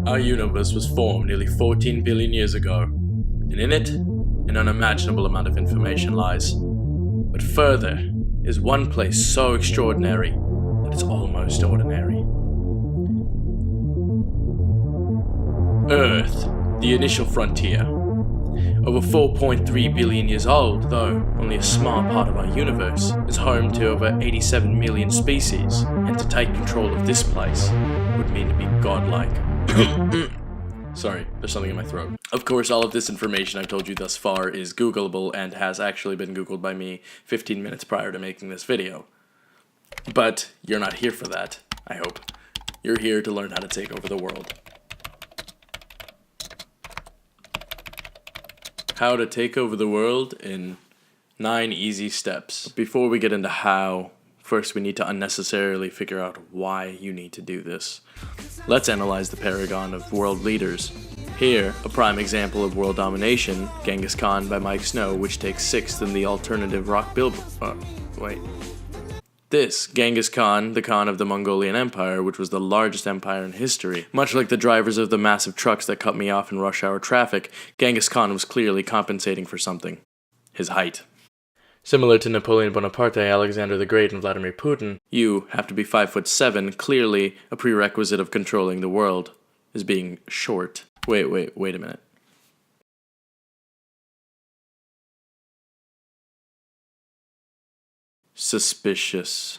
Our universe was formed nearly 14 billion years ago, and in it, an unimaginable amount of information lies. But further is one place so extraordinary that it's almost ordinary. Earth, the initial frontier. Over 4.3 billion years old, though only a small part of our universe, is home to over 87 million species, and to take control of this place would mean to be godlike. Sorry, there's something in my throat. Of course, all of this information I've told you thus far is Googleable and has actually been Googled by me 15 minutes prior to making this video. But you're not here for that, I hope. You're here to learn how to take over the world. How to take over the world in 9 easy steps. Before we get into how, first we need to unnecessarily figure out why you need to do this. Let's analyze the paragon of world leaders. Here, a prime example of world domination, Genghis Khan by Mike Snow, which takes 6th in the alternative rock This, Genghis Khan, the Khan of the Mongolian Empire, which was the largest empire in history. Much like the drivers of the massive trucks that cut me off in rush hour traffic, Genghis Khan was clearly compensating for something. His height. Similar to Napoleon Bonaparte, Alexander the Great, and Vladimir Putin, you have to be 5'7", clearly a prerequisite of controlling the world, is being short. Wait a minute. Suspicious.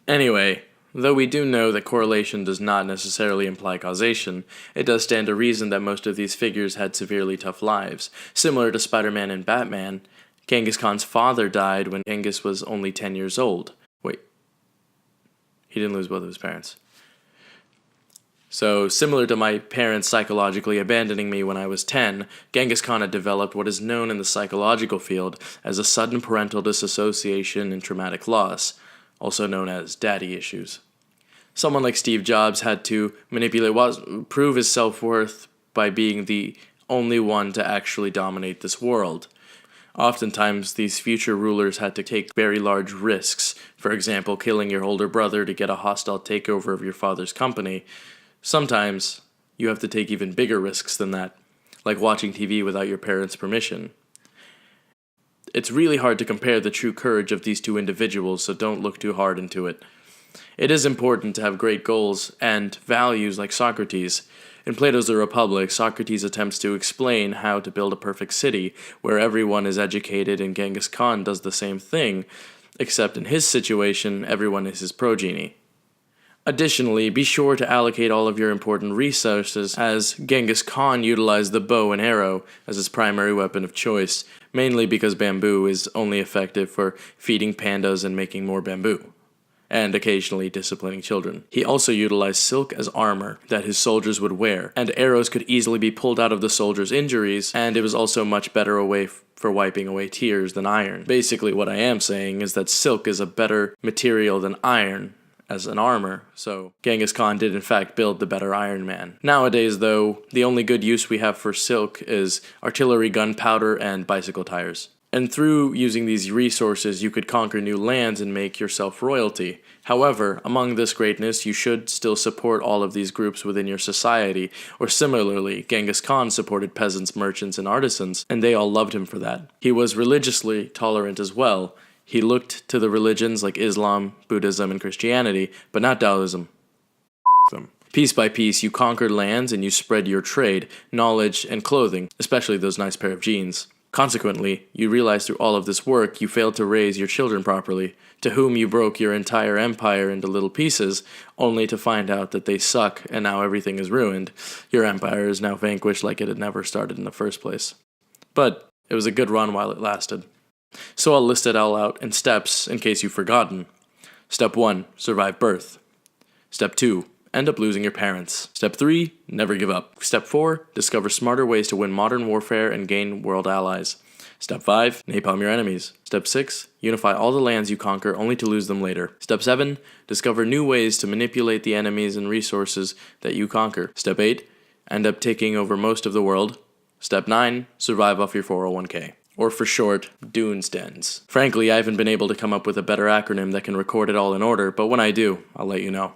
Anyway, though we do know that correlation does not necessarily imply causation, it does stand to reason that most of these figures had severely tough lives. Similar to Spider-Man and Batman, Genghis Khan's father died when Genghis was only 10 years old. Wait. He didn't lose both of his parents. So, similar to my parents psychologically abandoning me when I was 10, Genghis Khan had developed what is known in the psychological field as a sudden parental disassociation and traumatic loss, also known as daddy issues. Someone like Steve Jobs had to prove his self-worth by being the only one to actually dominate this world. Oftentimes, these future rulers had to take very large risks, for example, killing your older brother to get a hostile takeover of your father's company. Sometimes, you have to take even bigger risks than that, like watching TV without your parents' permission. It's really hard to compare the true courage of these two individuals, so don't look too hard into it. It is important to have great goals and values like Socrates. In Plato's The Republic, Socrates attempts to explain how to build a perfect city where everyone is educated, and Genghis Khan does the same thing, except in his situation, everyone is his progeny. Additionally, be sure to allocate all of your important resources, as Genghis Khan utilized the bow and arrow as his primary weapon of choice, mainly because bamboo is only effective for feeding pandas and making more bamboo, and occasionally disciplining children. He also utilized silk as armor that his soldiers would wear, and arrows could easily be pulled out of the soldiers' injuries, and it was also much better a way for wiping away tears than iron. Basically, what I am saying is that silk is a better material than iron as an armor, so Genghis Khan did in fact build the better Iron Man. Nowadays, though, the only good use we have for silk is artillery, gunpowder, and bicycle tires. And through using these resources, you could conquer new lands and make yourself royalty. However, among this greatness, you should still support all of these groups within your society, or similarly, Genghis Khan supported peasants, merchants, and artisans, and they all loved him for that. He was religiously tolerant as well. He looked to the religions like Islam, Buddhism, and Christianity, but not Taoism. Them. Piece by piece, you conquered lands and you spread your trade, knowledge, and clothing, especially those nice pair of jeans. Consequently, you realize through all of this work you failed to raise your children properly, to whom you broke your entire empire into little pieces, only to find out that they suck and now everything is ruined. Your empire is now vanquished like it had never started in the first place. But it was a good run while it lasted. So I'll list it all out in steps in case you've forgotten. Step 1, survive birth. Step 2, end up losing your parents. Step 3, never give up. Step 4, discover smarter ways to win modern warfare and gain world allies. Step 5, napalm your enemies. Step 6, unify all the lands you conquer only to lose them later. Step 7, discover new ways to manipulate the enemies and resources that you conquer. Step 8, end up taking over most of the world. Step 9, survive off your 401k. Or for short, Dunestens. Frankly, I haven't been able to come up with a better acronym that can record it all in order, but when I do, I'll let you know.